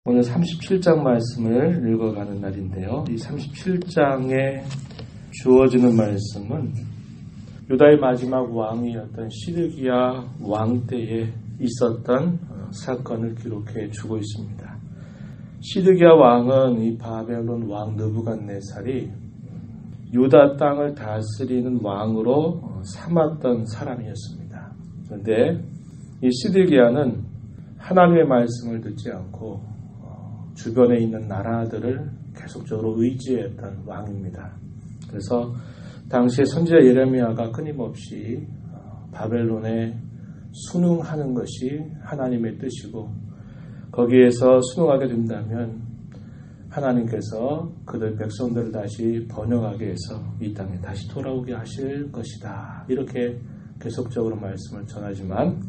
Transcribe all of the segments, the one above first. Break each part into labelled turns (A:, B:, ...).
A: 오늘 37장 말씀을 읽어가는 날인데요. 이 37장에 주어지는 말씀은 유다의 마지막 왕이었던 시드기야 왕 때에 있었던 사건을 기록해 주고 있습니다. 시드기야 왕은 이 바벨론 왕 느부갓네살이 유다 땅을 다스리는 왕으로 삼았던 사람이었습니다. 그런데 이 시드기야는 하나님의 말씀을 듣지 않고 주변에 있는 나라들을 계속적으로 의지했던 왕입니다. 그래서 당시에 선지자 예레미야가 끊임없이 바벨론에 순응하는 것이 하나님의 뜻이고 거기에서 순응하게 된다면 하나님께서 그들 백성들을 다시 번영하게 해서 이 땅에 다시 돌아오게 하실 것이다. 이렇게 계속적으로 말씀을 전하지만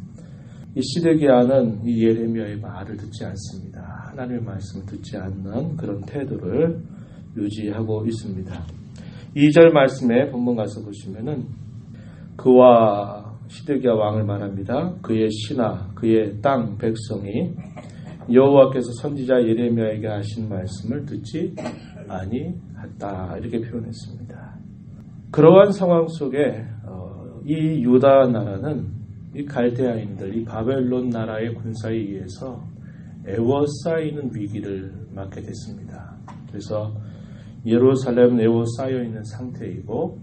A: 이 시드기야는 이 예레미야의 말을 듣지 않습니다. 하나님의 말씀을 듣지 않는 그런 태도를 유지하고 있습니다. 2절 말씀에 본문 가서 보시면은 그와 시드기야 왕을 말합니다. 그의 신하, 그의 땅 백성이 여호와께서 선지자 예레미야에게 하신 말씀을 듣지 아니했다. 이렇게 표현했습니다. 그러한 상황 속에 이 유다 나라는 이 갈대아인들, 이 바벨론 나라의 군사에 의해서 에워싸이는 위기를 맞게 됐습니다. 그래서 예루살렘은 에워싸여 있는 상태이고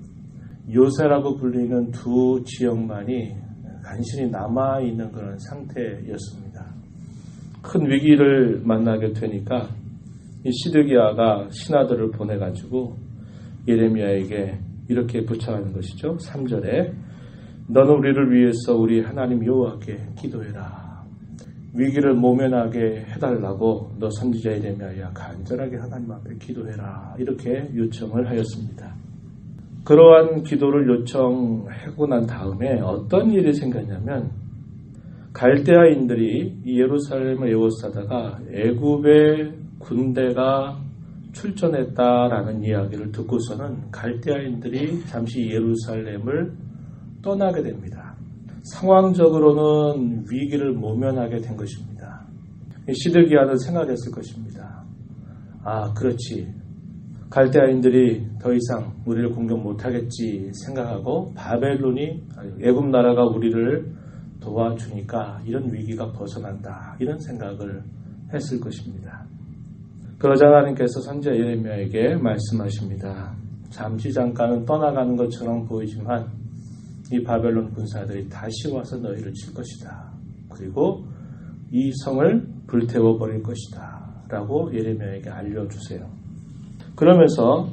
A: 요새라고 불리는 두 지역만이 간신히 남아있는 그런 상태였습니다. 큰 위기를 만나게 되니까 이 시드기야가 신하들을 보내가지고 예레미야에게 이렇게 부탁하는 것이죠. 3절에 너는 우리를 위해서 우리 하나님 여호와께 기도해라. 위기를 모면하게 해달라고 너 선지자 예레미야야 간절하게 하나님 앞에 기도해라. 이렇게 요청을 하였습니다. 그러한 기도를 요청하고 난 다음에 어떤 일이 생겼냐면 갈대아인들이 예루살렘을 에워싸다가 애굽의 군대가 출전했다라는 이야기를 듣고서는 갈대아인들이 잠시 예루살렘을 떠나게 됩니다. 상황적으로는 위기를 모면하게 된 것입니다. 시드기야는 생각했을 것입니다. 아, 그렇지. 갈대아인들이 더 이상 우리를 공격 못하겠지 생각하고 바벨론이 애굽 나라가 우리를 도와주니까 이런 위기가 벗어난다. 이런 생각을 했을 것입니다. 그러자 하나님께서 선지자 예레미야에게 말씀하십니다. 잠깐은 떠나가는 것처럼 보이지만 이 바벨론 군사들이 다시 와서 너희를 칠 것이다. 그리고 이 성을 불태워버릴 것이다. 라고 예레미야에게 알려주세요. 그러면서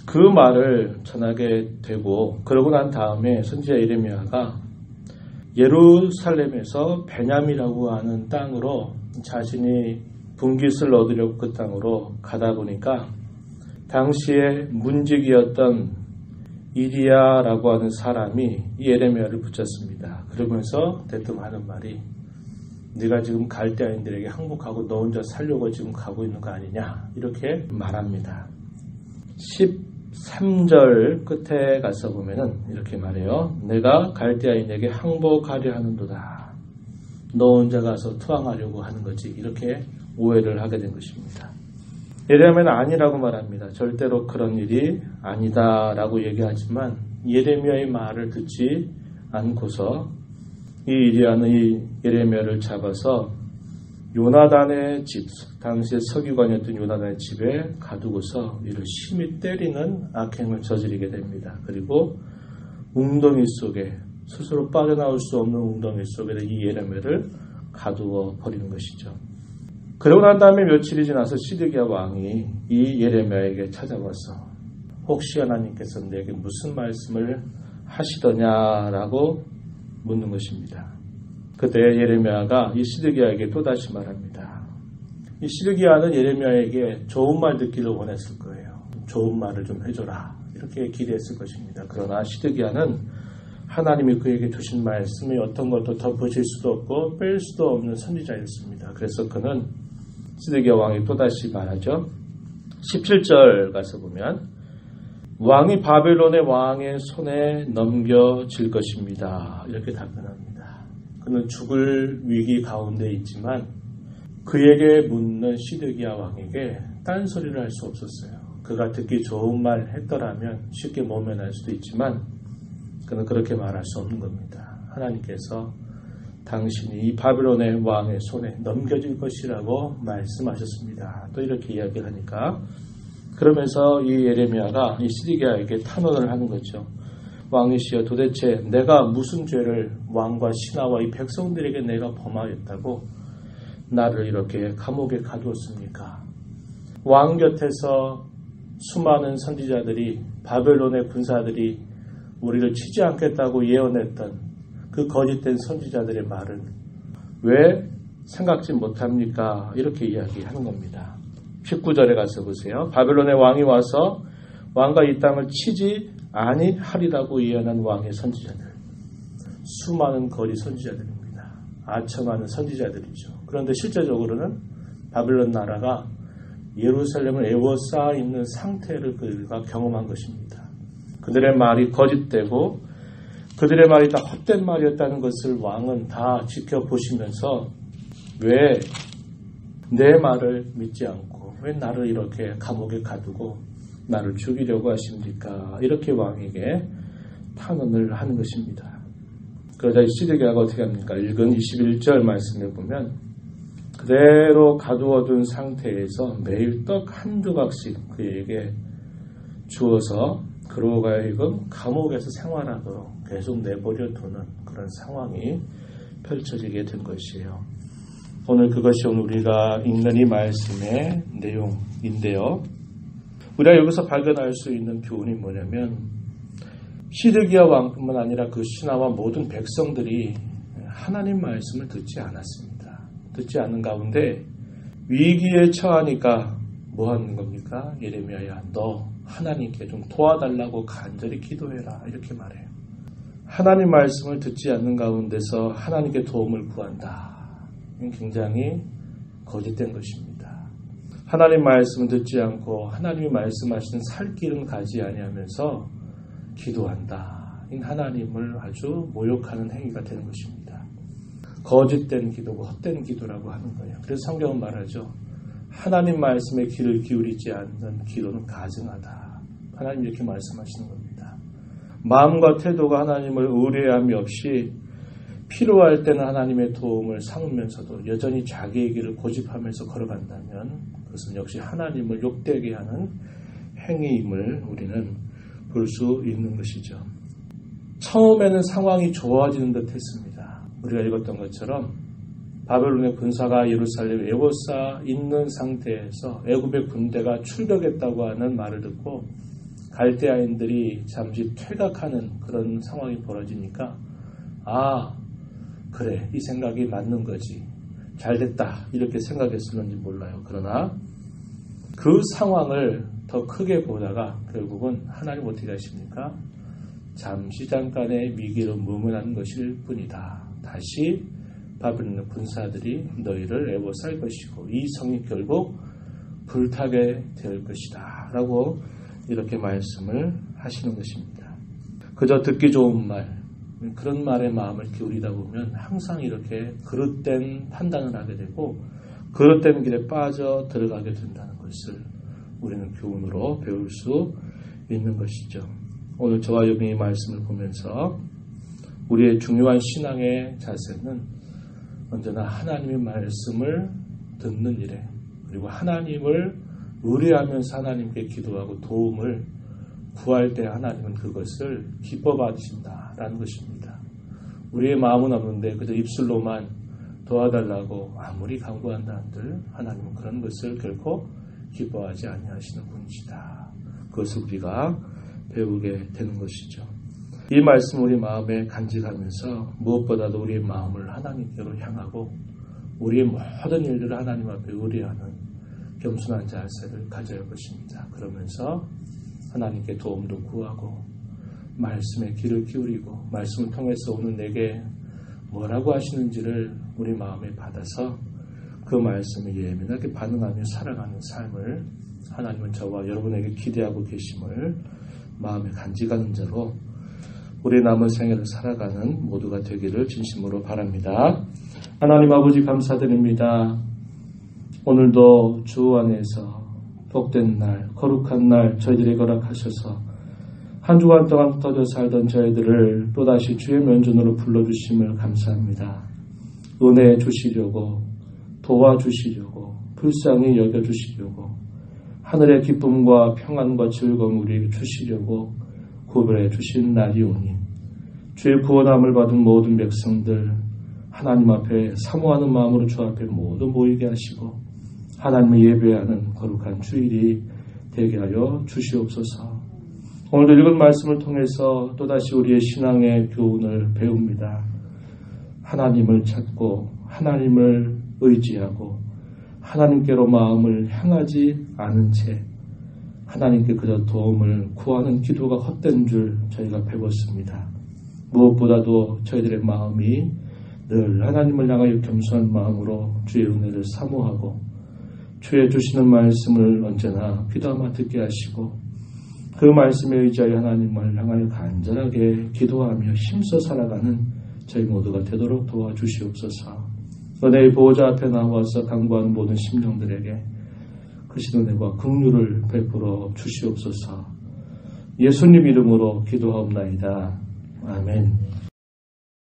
A: 그 말을 전하게 되고 그러고 난 다음에 선지자 예레미야가 예루살렘에서 베냐민이라고 하는 땅으로 자신이 분깃을 얻으려고 그 땅으로 가다 보니까 당시에 문직이었던 이리야라고 하는 사람이 예레미야를 붙잡습니다. 그러면서 대뜸 하는 말이 네가 지금 갈대아인들에게 항복하고 너 혼자 살려고 지금 가고 있는 거 아니냐 이렇게 말합니다. 13절 끝에 가서 보면은 이렇게 말해요. 내가 갈대아인에게 항복하려 하는도다. 너 혼자 가서 투항하려고 하는 거지. 이렇게 오해를 하게 된 것입니다. 예레미야는 아니라고 말합니다. 절대로 그런 일이 아니다라고 얘기하지만 예레미야의 말을 듣지 않고서 이 이리야는 이 예레미야를 잡아서 요나단의 집, 당시에 서기관이었던 요나단의 집에 가두고서 이를 심히 때리는 악행을 저지르게 됩니다. 그리고 웅덩이 속에 스스로 빠져나올 수 없는 웅덩이 속에 이 예레미야를 가두어 버리는 것이죠. 그러고 난 다음에 며칠이 지나서 시드기야 왕이 이 예레미야에게 찾아와서 혹시 하나님께서 내게 무슨 말씀을 하시더냐라고 묻는 것입니다. 그때 예레미야가 이 시드기야에게 또다시 말합니다. 이 시드기야는 예레미야에게 좋은 말 듣기를 원했을 거예요. 좋은 말을 좀 해줘라 이렇게 기대했을 것입니다. 그러나 시드기야는 하나님이 그에게 주신 말씀이 어떤 것도 덮으실 수도 없고 뺄 수도 없는 선지자였습니다. 그래서 그는 시드기야 왕이 또다시 말하죠. 17절 가서 보면 왕이 바벨론의 왕의 손에 넘겨질 것입니다. 이렇게 답변합니다. 그는 죽을 위기 가운데 있지만 그에게 묻는 시드기야 왕에게 딴소리를 할 수 없었어요. 그가 듣기 좋은 말 했더라면 쉽게 모면할 수도 있지만 그는 그렇게 말할 수 없는 겁니다. 하나님께서 당신이 이 바벨론의 왕의 손에 넘겨질 것이라고 말씀하셨습니다. 또 이렇게 이야기를 하니까 그러면서 이 예레미야가 이 시드기야에게 탄원을 하는 거죠. 왕이시여 도대체 내가 무슨 죄를 왕과 신하와 이 백성들에게 내가 범하였다고 나를 이렇게 감옥에 가두었습니까? 왕 곁에서 수많은 선지자들이 바벨론의 군사들이 우리를 치지 않겠다고 예언했던 그 거짓된 선지자들의 말은 왜 생각지 못합니까? 이렇게 이야기하는 겁니다. 19절에 가서 보세요. 바벨론의 왕이 와서 왕과 이 땅을 치지 아니하리라고 예언한 왕의 선지자들. 수많은 거짓 선지자들입니다. 아첨하는 선지자들이죠. 그런데 실제적으로는 바벨론 나라가 예루살렘을 에워싸 있는 상태를 그들과 경험한 것입니다. 그들의 말이 거짓되고 그들의 말이 다 헛된 말이었다는 것을 왕은 다 지켜보시면서 왜 내 말을 믿지 않고 왜 나를 이렇게 감옥에 가두고 나를 죽이려고 하십니까? 이렇게 왕에게 탄원을 하는 것입니다. 그러자 시드기야가 어떻게 합니까? 읽은 21절 말씀에 보면 그대로 가두어둔 상태에서 매일 떡 한두 박씩 그에게 주어서 그로 하여금 감옥에서 생활하도록 계속 내버려 두는 그런 상황이 펼쳐지게 된 것이에요. 오늘 그것이 오늘 우리가 읽는 이 말씀의 내용인데요. 우리가 여기서 발견할 수 있는 교훈이 뭐냐면 시드기야 왕뿐만 아니라 그 신하와 모든 백성들이 하나님 말씀을 듣지 않았습니다. 듣지 않는 가운데 위기에 처하니까 뭐 하는 겁니까? 예레미야야 너 하나님께 좀 도와달라고 간절히 기도해라 이렇게 말해요. 하나님 말씀을 듣지 않는 가운데서 하나님께 도움을 구한다. 이건 굉장히 거짓된 것입니다. 하나님 말씀을 듣지 않고 하나님이 말씀하시는 살 길은 가지 아니하면서 기도한다. 이건 하나님을 아주 모욕하는 행위가 되는 것입니다. 거짓된 기도고 헛된 기도라고 하는 거예요. 그래서 성경은 말하죠. 하나님 말씀에 귀를 기울이지 않는 기도는 가증하다. 하나님 이렇게 말씀하시는 겁니다. 마음과 태도가 하나님을 의뢰함이 없이 필요할 때는 하나님의 도움을 삼으면서도 여전히 자기의 길을 고집하면서 걸어간다면 그것은 역시 하나님을 욕되게 하는 행위임을 우리는 볼 수 있는 것이죠. 처음에는 상황이 좋아지는 듯 했습니다. 우리가 읽었던 것처럼 바벨론의 군사가 예루살렘에 에워싸 있는 상태에서 애굽의 군대가 출격했다고 하는 말을 듣고 갈대아인들이 잠시 퇴각하는 그런 상황이 벌어지니까 그래 이 생각이 맞는 거지 잘됐다 이렇게 생각했을는지 몰라요. 그러나 그 상황을 더 크게 보다가 결국은 하나님 어떻게 하십니까? 잠시 잠깐의 위기로 머무는 것일 뿐이다. 다시 바벨론의 군사들이 너희를 에워쌀 것이고 이 성이 결국 불타게 될 것이다 라고 이렇게 말씀을 하시는 것입니다. 그저 듣기 좋은 말 그런 말에 마음을 기울이다 보면 항상 이렇게 그릇된 판단을 하게 되고 그릇된 길에 빠져 들어가게 된다는 것을 우리는 교훈으로 배울 수 있는 것이죠. 오늘 저와 여러분이 말씀을 보면서 우리의 중요한 신앙의 자세는 언제나 하나님의 말씀을 듣는 일에 그리고 하나님을 의뢰하면서 하나님께 기도하고 도움을 구할 때 하나님은 그것을 기뻐 받으신다라는 것입니다. 우리의 마음은 없는데 그저 입술로만 도와달라고 아무리 간구한다 한들 하나님은 그런 것을 결코 기뻐하지 아니하시는 분이시다. 그것을 우리가 배우게 되는 것이죠. 이 말씀 우리 마음에 간직하면서 무엇보다도 우리의 마음을 하나님께로 향하고 우리의 모든 일들을 하나님 앞에 의뢰하는 겸손한 자세를 가져야 할 것입니다. 그러면서 하나님께 도움도 구하고 말씀에 귀를 기울이고 말씀을 통해서 오늘 내게 뭐라고 하시는지를 우리 마음에 받아서 그 말씀에 예민하게 반응하며 살아가는 삶을 하나님은 저와 여러분에게 기대하고 계심을 마음에 간직하는 자로 우리 남은 생애를 살아가는 모두가 되기를 진심으로 바랍니다. 하나님 아버지 감사드립니다. 오늘도 주 안에서 복된 날, 거룩한 날 저희들에게 허락하셔서 한 주간 동안 흩어져 살던 저희들을 또다시 주의 면전으로 불러주심을 감사합니다. 은혜 주시려고, 도와주시려고, 불쌍히 여겨주시려고, 하늘의 기쁨과 평안과 즐거움을 우리에게 주시려고 구별해 주신 날이 오니 주의 구원함을 받은 모든 백성들 하나님 앞에 사모하는 마음으로 주 앞에 모두 모이게 하시고 하나님을 예배하는 거룩한 주일이 되게 하여 주시옵소서. 오늘도 읽은 말씀을 통해서 또다시 우리의 신앙의 교훈을 배웁니다. 하나님을 찾고 하나님을 의지하고 하나님께로 마음을 향하지 않은 채 하나님께 그저 도움을 구하는 기도가 헛된 줄 저희가 배웠습니다. 무엇보다도 저희들의 마음이 늘 하나님을 향하여 겸손한 마음으로 주의 은혜를 사모하고 주의 주시는 말씀을 언제나 귀담아 듣게 하시고 그 말씀에 의지하여 하나님을 향하여 간절하게 기도하며 힘써 살아가는 저희 모두가 되도록 도와주시옵소서. 은혜의 보호자 앞에 나와서 간구하는 모든 심령들에게 크신 은혜와 긍휼을 베풀어 주시옵소서. 예수님 이름으로 기도하옵나이다. 아멘.